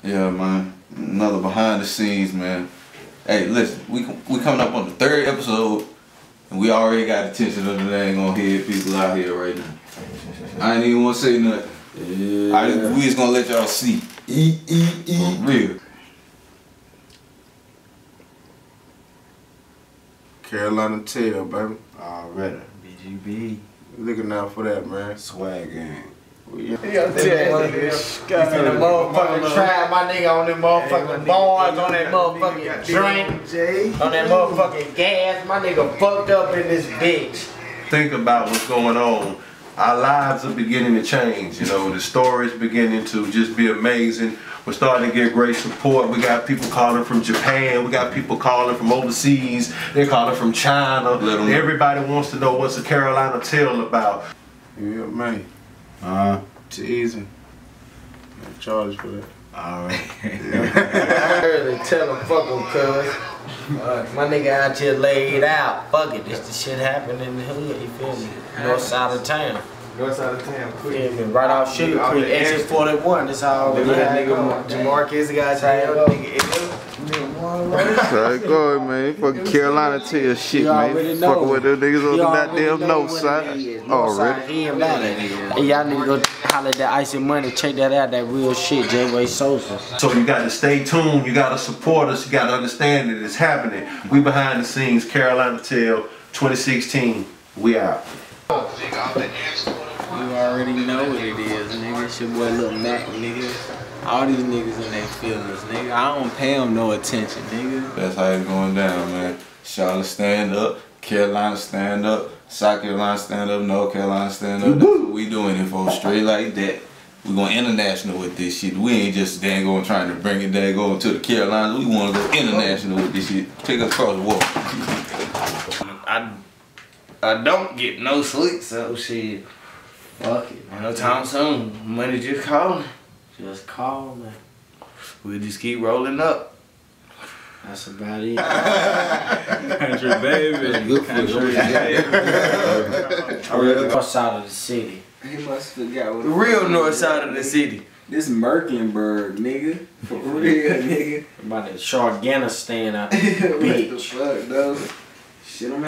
Yeah, man. Another behind the scenes, man. Hey, listen, we coming up on the 3rd episode, and we already got attention of the dang on head people out here right now. I ain't even want to say nothing. Yeah. We just gonna let y'all see. For real. Carolina Tail, baby. Already. BGB. Looking out for that, man. Swag gang. Yeah. The motherfucking trap, my nigga on them motherfucking bars, on that motherfucking drink, on that motherfucking gas. My nigga fucked up in this bitch. Think about what's going on. Our lives are beginning to change. You know, the story's beginning to just be amazing. We're starting to get great support. We got people calling from Japan. We got people calling from overseas. They're calling from China. Everybody wants to know what's the Carolina Tail about. Yeah, man. It's easy. No charge for that. Alright. I heard it, tell him fuck him, cuz. My nigga out here laid out. Fuck it, this the shit happened in the hood, you feel me? North side of town. North side of town, quick. Feel me? Right off Sugar Creek, exit 41. That's all we had. Jamarcus got jail. Sorry, go ahead, man. Fucking Carolina Tail shit, man. Fucking with them niggas on the goddamn north side. Already. Hey, y'all need to go holler at that Icy Money. Check that out, that real shit, J-Way Sosa. So you got to stay tuned. You got to support us. You got to understand that it's happening. We behind the scenes. Carolina Tail 2016. We out. You already know what it is, nigga. It's your boy Lil Mac, nigga. All these niggas in their feelings, nigga. I don't pay them no attention, nigga. That's how it's going down, man. Charlotte stand up, Carolina stand up, South Carolina stand up, North Carolina stand up. That's what we doing it for, straight like that. We going international with this shit. We ain't just dang going trying to bring it dang going to the Carolinas. We want to go international with this shit. Take us across the water. I don't get no sleep, so shit. Fuck it, man. No time soon. Money just calling. Just call, man. We'll just keep rolling up. That's about it. Country baby. Good for you. North side of the city. He must forgot what The real north side of the city. This Merkenberg, nigga. For real, nigga. About the Sharganistan out the What the beach. fuck, though? Shit, I'm